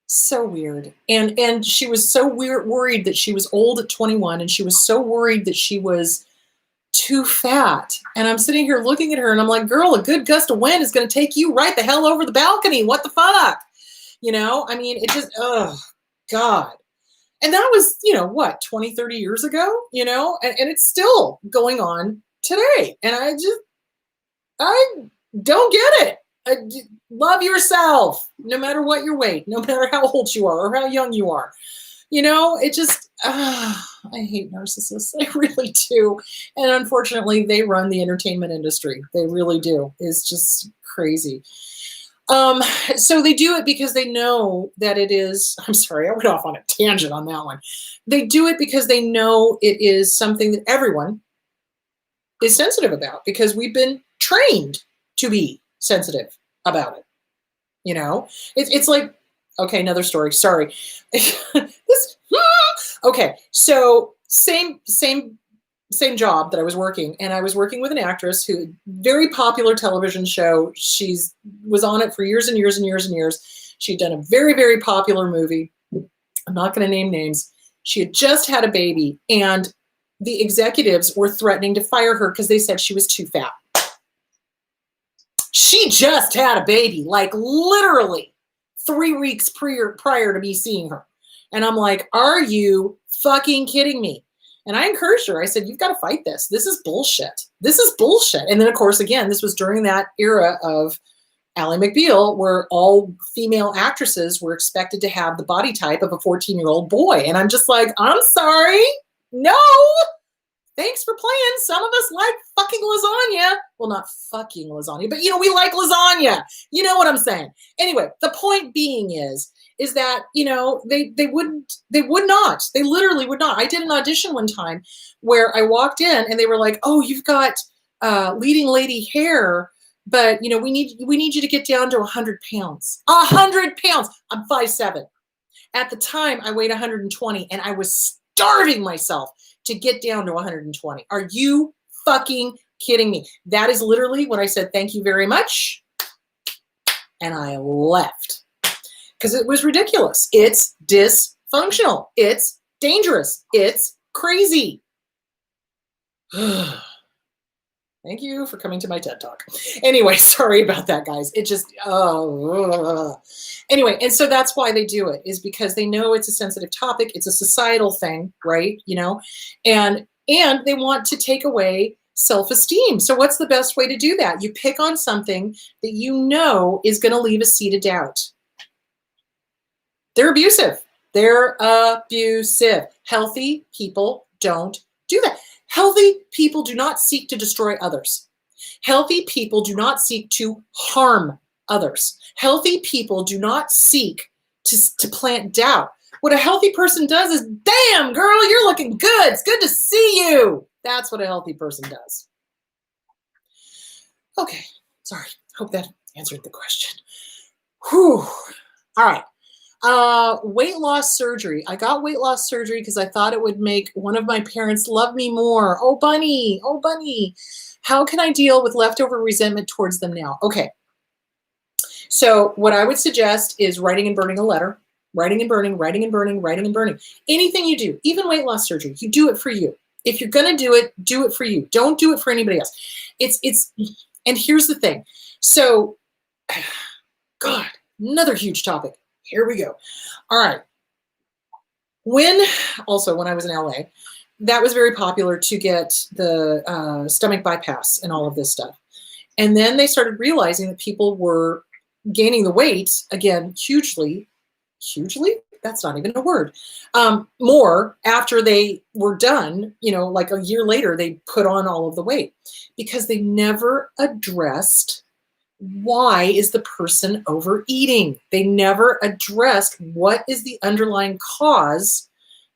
S1: so weird. And she was so worried that she was old at 21, and she was so worried that she was too fat. And I'm sitting here looking at her, and I'm like, girl, a good gust of wind is going to take you right the hell over the balcony. What the fuck? You know, I mean, it just, oh God. And that was, you know, what, 20, 30 years ago, you know, and it's still going on today. And I don't get it. Love yourself, no matter what your weight, no matter how old you are or how young you are. You know, it just, I hate narcissists. I really do. And unfortunately, they run the entertainment industry. They really do. It's just crazy. So they do it because they know that it is, I'm sorry, I went off on a tangent on that one. They do it because they know it is something that everyone is sensitive about, because we've been trained to be sensitive about it. You know, it's like, okay, another story. Sorry. Okay. So same same job that I was working, and I was working with an actress who, very popular television show. Was on it for years and years and years and years. She'd done a very, very popular movie. I'm not going to name names. She had just had a baby, and the executives were threatening to fire her because they said she was too fat. She just had a baby, like literally 3 weeks prior to me seeing her. And I'm like, are you fucking kidding me? And I encouraged her. I said, you've got to fight this. This is bullshit. This is bullshit. And then, of course, again, this was during that era of Ally McBeal, where all female actresses were expected to have the body type of a 14-year-old boy. And I'm just like, I'm sorry. No. Thanks for playing. Some of us like fucking lasagna. Well, not fucking lasagna, but, we like lasagna. You know what I'm saying? Anyway, the point being is that, they would not. They literally would not. I did an audition one time where I walked in and they were like, oh, you've got leading lady hair, but, we need you to get down to 100 pounds. 100 pounds. I'm 5'7". At the time, I weighed 120, and I was starving myself to get down to 120. Are you fucking kidding me? That is literally when I said, thank you very much. And I left because it was ridiculous. It's dysfunctional. It's dangerous. It's crazy. Thank you for coming to my TED Talk. Anyway, sorry about that, guys. It just, Anyway, and so that's why they do it, is because they know it's a sensitive topic. It's a societal thing, right? And they want to take away self-esteem. So what's the best way to do that? You pick on something that is going to leave a seed of doubt. They're abusive. They're abusive. Healthy people don't do that. Healthy people do not seek to destroy others. Healthy people do not seek to harm others. Healthy people do not seek to plant doubt. What a healthy person does is, damn, girl, you're looking good. It's good to see you. That's what a healthy person does. Okay, sorry. Hope that answered the question. Whew. All right. Weight loss surgery. I got weight loss surgery because I thought it would make one of my parents love me more. Oh, bunny. Oh, bunny. How can I deal with leftover resentment towards them now? Okay. So what I would suggest is writing and burning a letter. Writing and burning, writing and burning, writing and burning. Anything you do, even weight loss surgery, you do it for you. If you're going to do it for you. Don't do it for anybody else. And here's the thing. So, God, another huge topic. Here we go. All right. When I was in LA, that was very popular to get the stomach bypass and all of this stuff. And then they started realizing that people were gaining the weight, again, hugely, that's not even a word, more after they were done, like a year later, they put on all of the weight because they never addressed why is the person overeating. They never addressed what is the underlying cause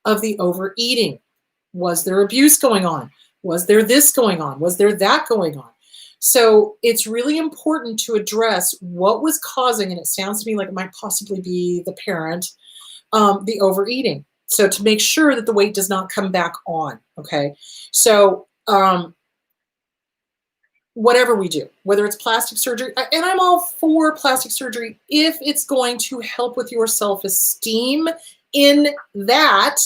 S1: of the overeating. Was there abuse going on? Was there this going on? Was there that going on? So it's really important to address what was causing, and it sounds to me like it might possibly be the parent, the overeating. So to make sure that the weight does not come back on, okay? So whatever we do, whether it's plastic surgery, and I'm all for plastic surgery if it's going to help with your self-esteem in that,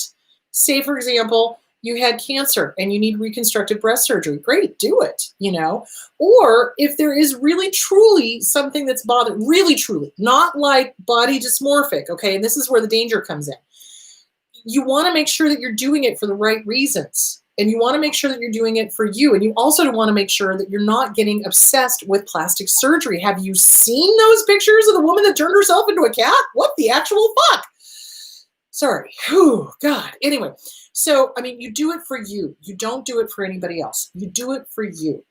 S1: say, for example, you had cancer and you need reconstructive breast surgery. Great, do it, Or if there is really truly something that's bothering, really truly, not like body dysmorphic, okay? And this is where the danger comes in. You want to make sure that you're doing it for the right reasons. And you want to make sure that you're doing it for you. And you also want to make sure that you're not getting obsessed with plastic surgery. Have you seen those pictures of the woman that turned herself into a cat? What the actual fuck? Sorry. Whew, God. Anyway, so, you do it for you. You don't do it for anybody else. You do it for you.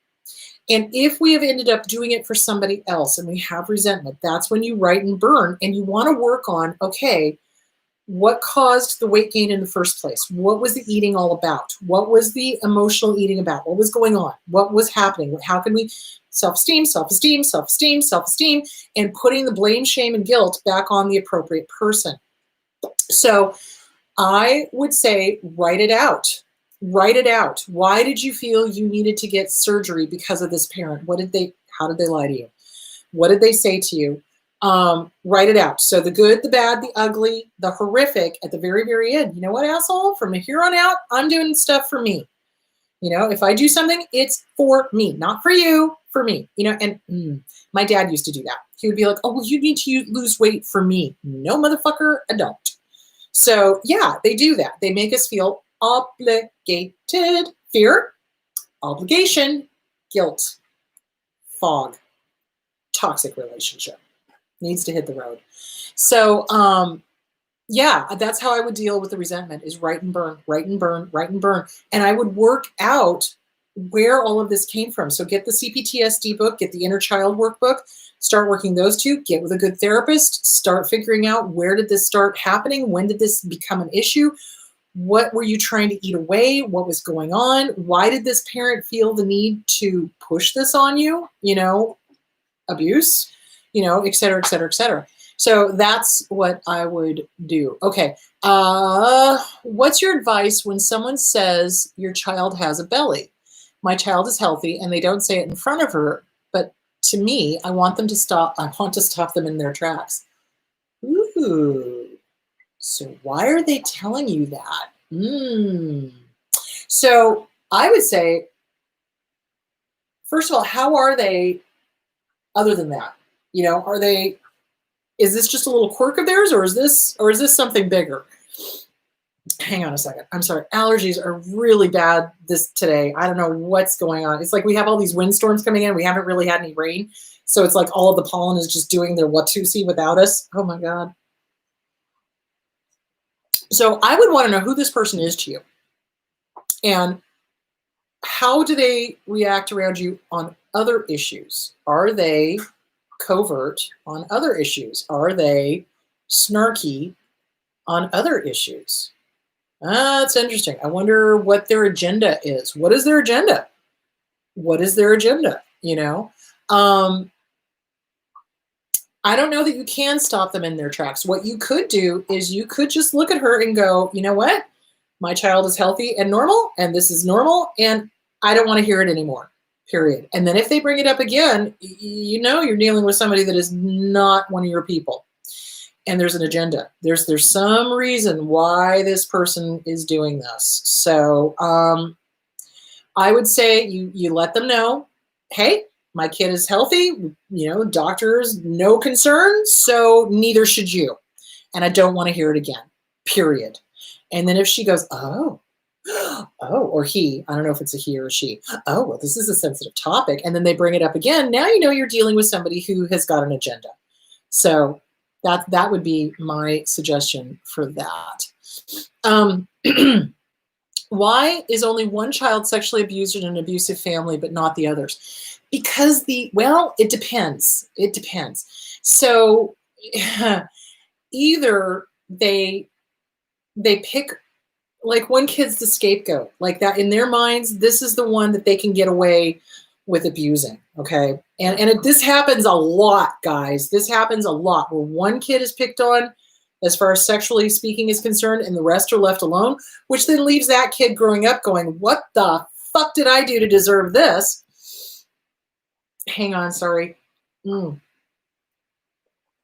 S1: And if we have ended up doing it for somebody else and we have resentment, that's when you write and burn. And you want to work on, okay, what caused the weight gain in the first place? What was the eating all about? What was the emotional eating about? What was going on? What was happening? How can we self-esteem, self-esteem, self-esteem, self-esteem, and putting the blame, shame, and guilt back on the appropriate person? So I would say, write it out. Write it out. Why did you feel you needed to get surgery because of this parent? How did they lie to you? What did they say to you? Write it out. So the good, the bad, the ugly, the horrific at the very, very end. You know what, asshole? From here on out, I'm doing stuff for me. If I do something, it's for me, not for you, for me. And my dad used to do that. He would be like, oh, well, you need to lose weight for me. No, motherfucker, I don't. So yeah, they do that. They make us feel obligated. Fear, obligation, guilt, fog, toxic relationship. Needs to hit the road. So yeah, that's how I would deal with the resentment, is write and burn, write and burn, write and burn. And I would work out where all of this came from. So get the CPTSD book, get the inner child workbook, start working those two, get with a good therapist, start figuring out, where did this start happening? When did this become an issue? What were you trying to eat away? What was going on? Why did this parent feel the need to push this on you? Abuse, et cetera, et cetera, et cetera. So that's what I would do. Okay. What's your advice when someone says your child has a belly? My child is healthy, and they don't say it in front of her, but to me, I want to stop them in their tracks. Ooh. So why are they telling you that? So I would say, first of all, how are they other than that? Is this just a little quirk of theirs, or is this something bigger? Hang on a second. I'm sorry. Allergies are really bad today. I don't know what's going on. It's like we have all these windstorms coming in. We haven't really had any rain. So it's like all of the pollen is just doing their Watusi without us. Oh my God. So I would want to know who this person is to you. And how do they react around you on other issues? Are they covert on other issues? Are they snarky on other issues? That's interesting. I wonder what their agenda is. What is their agenda? What is their agenda? I don't know that you can stop them in their tracks. What you could do is you could just look at her and go, you know what? My child is healthy and normal, and this is normal, and I don't want to hear it anymore, period. And then if they bring it up again, you're dealing with somebody that is not one of your people. And there's an agenda. There's some reason why this person is doing this. So I would say you let them know, hey, my kid is healthy, doctors, no concern, so neither should you. And I don't want to hear it again, period. And then if she goes, oh, or he, I don't know if it's a he or a she, oh, well, this is a sensitive topic. And then they bring it up again. Now you're dealing with somebody who has got an agenda. So that would be my suggestion for that. Why is only one child sexually abused in an abusive family, but not the others? Because it depends. It depends. So either they pick, like, one kid's the scapegoat, like that in their minds, this is the one that they can get away with abusing. Okay. And this happens a lot, guys. This happens a lot, where one kid is picked on as far as sexually speaking is concerned, and the rest are left alone, which then leaves that kid growing up going, what the fuck did I do to deserve this? Hang on. Sorry. And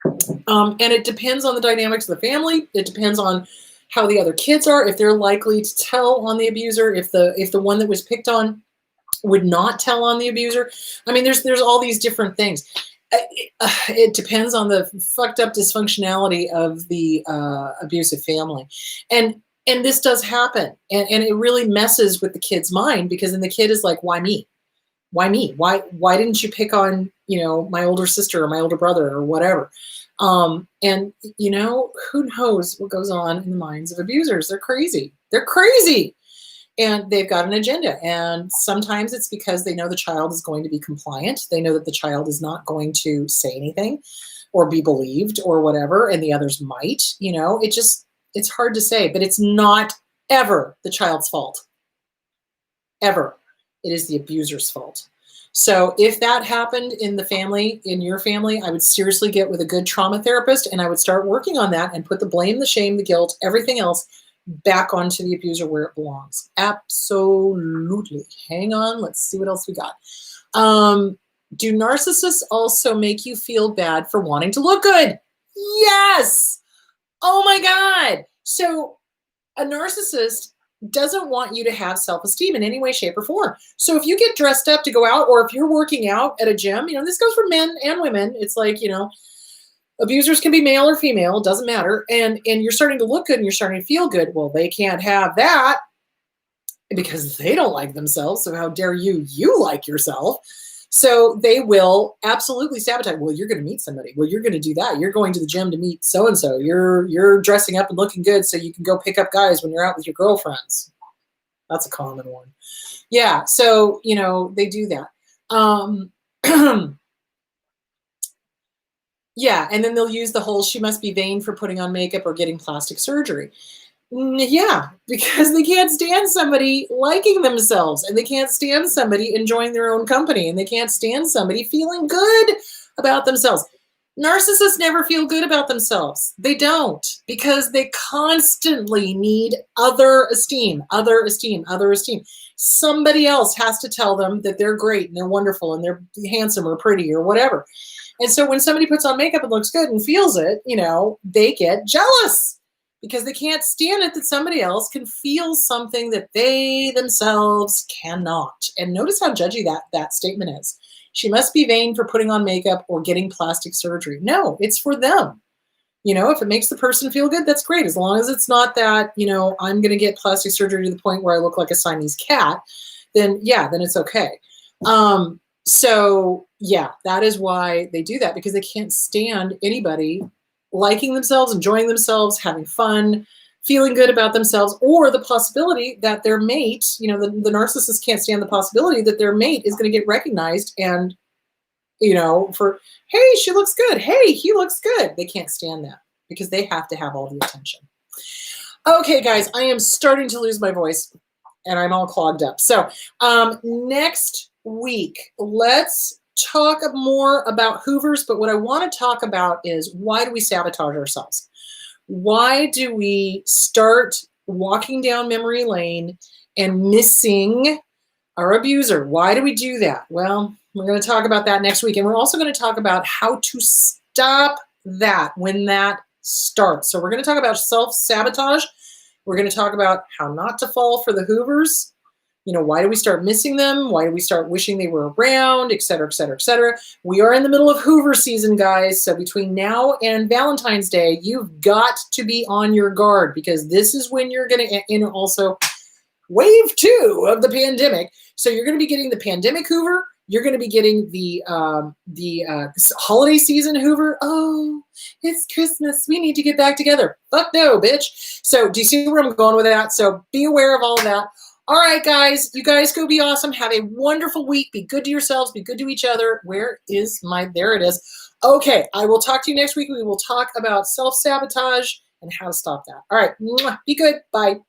S1: it depends on the dynamics of the family. It depends on how the other kids are, if they're likely to tell on the abuser, if the one that was picked on would not tell on the abuser. I mean, there's all these different things. It depends on the fucked up dysfunctionality of the abusive family. And this does happen. And it really messes with the kid's mind, because then the kid is like, why me? Why me? Why didn't you pick on, my older sister or my older brother or whatever? And who knows what goes on in the minds of abusers? They're crazy. They're crazy. And they've got an agenda. And sometimes it's because they know the child is going to be compliant. They know that the child is not going to say anything or be believed or whatever, and the others might. It's hard to say, but it's not ever the child's fault. Ever. It is the abuser's fault. So if that happened in the family, in your family, I would seriously get with a good trauma therapist, and I would start working on that and put the blame, the shame, the guilt, everything else back onto the abuser where it belongs. Absolutely. Hang on. Let's see what else we got. Do narcissists also make you feel bad for wanting to look good? Yes. Oh my God. So a narcissist doesn't want you to have self-esteem in any way, shape, or form. So if you get dressed up to go out, or if you're working out at a gym, this goes for men and women. It's like, abusers can be male or female, it doesn't matter. And you're starting to look good and you're starting to feel good. Well, they can't have that because they don't like themselves. So how dare you like yourself? So they will absolutely sabotage. Well, you're going to meet somebody. Well, you're going to do that. You're going to the gym to meet so-and-so. You're dressing up and looking good so you can go pick up guys when you're out with your girlfriends. That's a common one. Yeah. So, they do that. Yeah. And then they'll use the whole, she must be vain for putting on makeup or getting plastic surgery. Yeah, because they can't stand somebody liking themselves, and they can't stand somebody enjoying their own company, and they can't stand somebody feeling good about themselves. Narcissists never feel good about themselves. They don't, because they constantly need other esteem. Somebody else has to tell them that they're great and they're wonderful and they're handsome or pretty or whatever. And so when somebody puts on makeup and looks good and feels it, they get jealous. Because they can't stand it that somebody else can feel something that they themselves cannot. And notice how judgy that statement is. She must be vain for putting on makeup or getting plastic surgery. No, it's for them. If it makes the person feel good, that's great. As long as it's not that, I'm going to get plastic surgery to the point where I look like a Siamese cat, then it's okay. So yeah, that is why they do that, because they can't stand anybody liking themselves, enjoying themselves, having fun, feeling good about themselves, or the possibility that their mate, the narcissist can't stand the possibility that their mate is going to get recognized and, for, hey, she looks good. Hey, he looks good. They can't stand that because they have to have all the attention. Okay, guys, I am starting to lose my voice and I'm all clogged up. So next week, let's talk more about Hoovers, but what I want to talk about is, why do we sabotage ourselves? Why do we start walking down memory lane and missing our abuser? Why do we do that? Well, we're going to talk about that next week. And we're also going to talk about how to stop that when that starts. So we're going to talk about self-sabotage. We're going to talk about how not to fall for the Hoovers. Why do we start missing them? Why do we start wishing they were around, et cetera, et cetera, et cetera? We are in the middle of Hoover season, guys. So between now and Valentine's Day, you've got to be on your guard, because this is when you're going to, also wave 2 of the pandemic. So you're going to be getting the pandemic Hoover. You're going to be getting the holiday season Hoover. Oh, it's Christmas. We need to get back together. Fuck no, bitch. So do you see where I'm going with that? So be aware of all of that. All right, guys, you guys go be awesome. Have a wonderful week. Be good to yourselves. Be good to each other. There it is. Okay, I will talk to you next week. We will talk about self-sabotage and how to stop that. All right, be good. Bye.